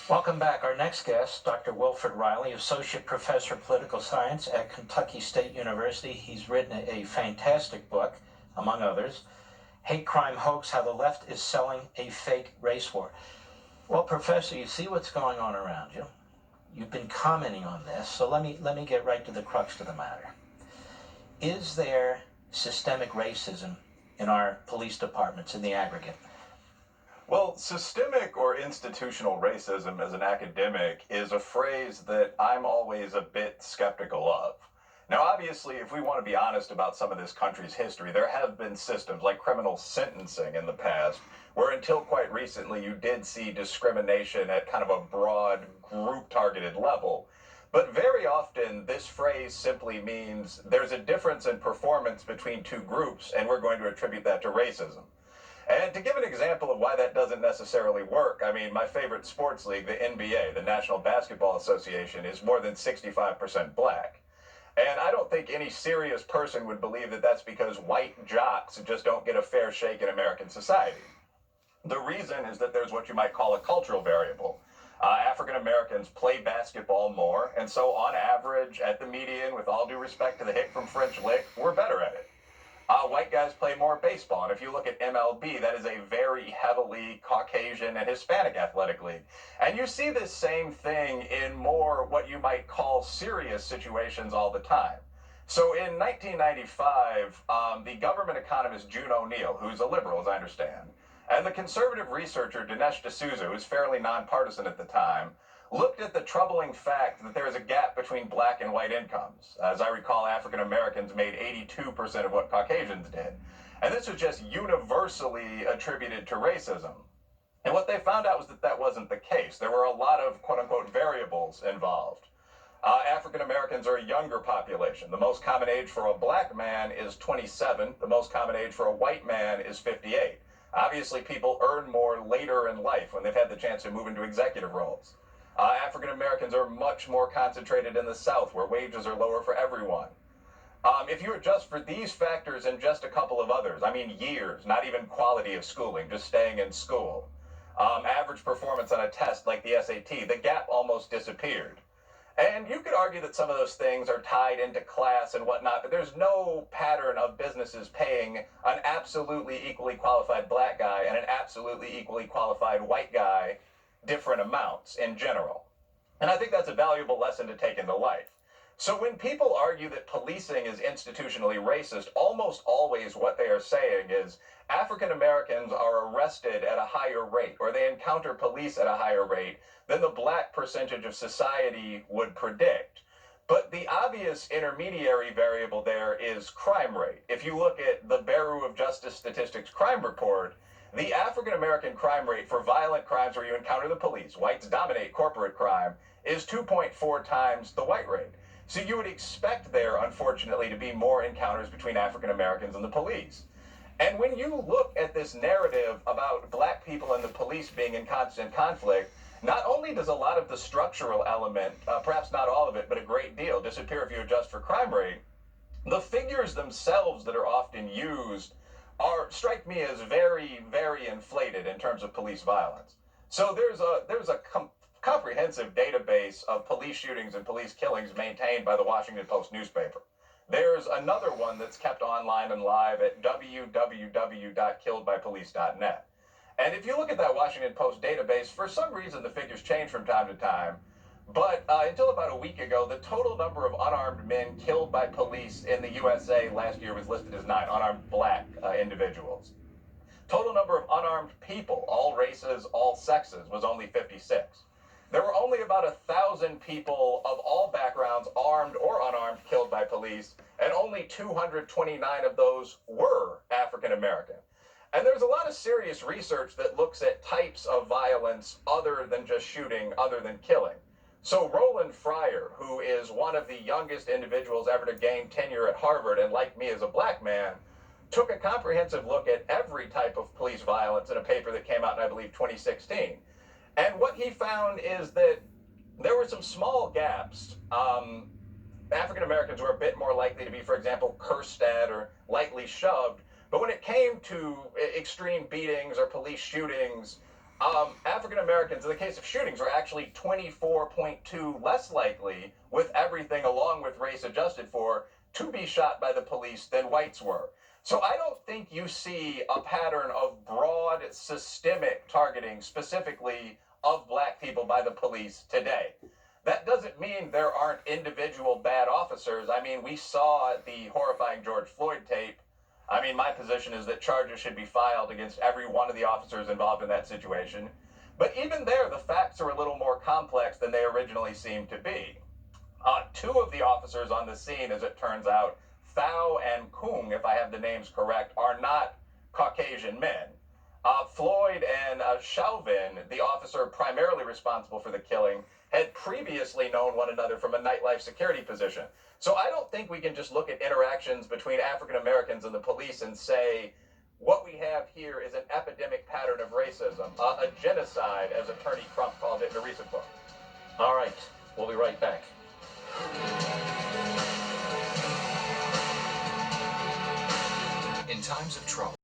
Welcome back. Our next guest, Dr. Wilfred Reilly, Associate Professor of Political Science at Kentucky State University. He's written a fantastic book, among others, Hate Crime Hoax, How the Left is Selling a Fake Race War. Well, Professor, you see what's going on around you. You've been commenting on this, so let me get right to the crux of the matter. Is there systemic racism in our police departments in the aggregate? Well, systemic or institutional racism as an academic is a phrase that I'm always a bit skeptical of. Now, obviously, if we want to be honest about some of this country's history, there have been systems like criminal sentencing in the past, where until quite recently you did see discrimination at kind of a broad group targeted level. But very often, this phrase simply means there's a difference in performance between two groups, and we're going to attribute that to racism. And to give an example of why that doesn't necessarily work, I mean, my favorite sports league, the NBA, the National Basketball Association, is more than 65% black. And I don't think any serious person would believe that that's because white jocks just don't get a fair shake in American society. The reason is that there's what you might call a cultural variable. African Americans play basketball more, and so on average, at the median, with all due respect to the hick from French Lick, we're better at it. White guys play more baseball, and if you look at MLB, that is a very heavily Caucasian and Hispanic athletic league. And you see this same thing in more what you might call serious situations all the time. So in 1995, the government economist June O'Neill, who's a liberal, as I understand, and the conservative researcher Dinesh D'Souza, who was fairly nonpartisan at the time, looked at the troubling fact that there is a gap between black and white incomes. As I recall, African Americans made 82% of what Caucasians did. And this was just universally attributed to racism. And what they found out was that that wasn't the case. There were a lot of quote unquote variables involved. African Americans are a younger population. The most common age for a black man is 27. The most common age for a white man is 58. Obviously, people earn more later in life when they've had the chance to move into executive roles. African Americans are much more concentrated in the South, where wages are lower for everyone. If you adjust for these factors and just a couple of others, I mean years, not even quality of schooling, just staying in school, average performance on a test like the SAT, the gap almost disappeared. And you could argue that some of those things are tied into class and whatnot, but there's no pattern of businesses paying an absolutely equally qualified black guy and an absolutely equally qualified white guy different amounts in general. And I think that's a valuable lesson to take into life. So when people argue that policing is institutionally racist, almost always what they are saying is African Americans are arrested at a higher rate, or they encounter police at a higher rate than the black percentage of society would predict. But the obvious intermediary variable there is crime rate. If you look at the Bureau of Justice Statistics crime report, the African American crime rate for violent crimes where you encounter the police, whites dominate corporate crime, is 2.4 times the white rate. So you would expect there, unfortunately, to be more encounters between African Americans and the police. And when you look at this narrative about black people and the police being in constant conflict, not only does a lot of the structural element, perhaps not all of it, but a great deal, disappear if you adjust for crime rate, the figures themselves that are often used strike me as very, very inflated in terms of police violence. So there's a comprehensive database of police shootings and police killings maintained by the Washington Post newspaper. There's another one that's kept online and live at www.killedbypolice.net. And if you look at that Washington Post database, for some reason the figures change from time to time. But until about a week ago, the total number of unarmed men killed by police in the USA last year was listed as 9 unarmed black individuals. Total number of unarmed people, all races, all sexes, was only 56. There were only about 1,000 people of all backgrounds, armed or unarmed, killed by police, and only 229 of those were African American. And there's a lot of serious research that looks at types of violence other than just shooting, other than killing. So Roland Fryer, who is one of the youngest individuals ever to gain tenure at Harvard, and like me as a black man, took a comprehensive look at every type of police violence in a paper that came out in, I believe, 2016. And what he found is that there were some small gaps. African Americans were a bit more likely to be, for example, cursed at or lightly shoved. But when it came to extreme beatings or police shootings, African Americans, in the case of shootings, were actually 24.2 less likely, with everything along with race adjusted for, to be shot by the police than whites were. So I don't think you see a pattern of broad, systemic targeting, specifically of black people by the police today. That doesn't mean there aren't individual bad officers. I mean, we saw the horrifying George Floyd tape. I mean, my position is that charges should be filed against every one of the officers involved in that situation. But even there, the facts are a little more complex than they originally seemed to be. Two of the officers on the scene, as it turns out, Thao and Kung, if I have the names correct, are not Caucasian men. Floyd and Chauvin, the officer primarily responsible for the killing, had previously known one another from a nightlife security position. So I don't think we can just look at interactions between African Americans and the police and say, what we have here is an epidemic pattern of racism, a genocide, as Attorney Trump called it in a recent book. All right, we'll be right back. In times of trouble,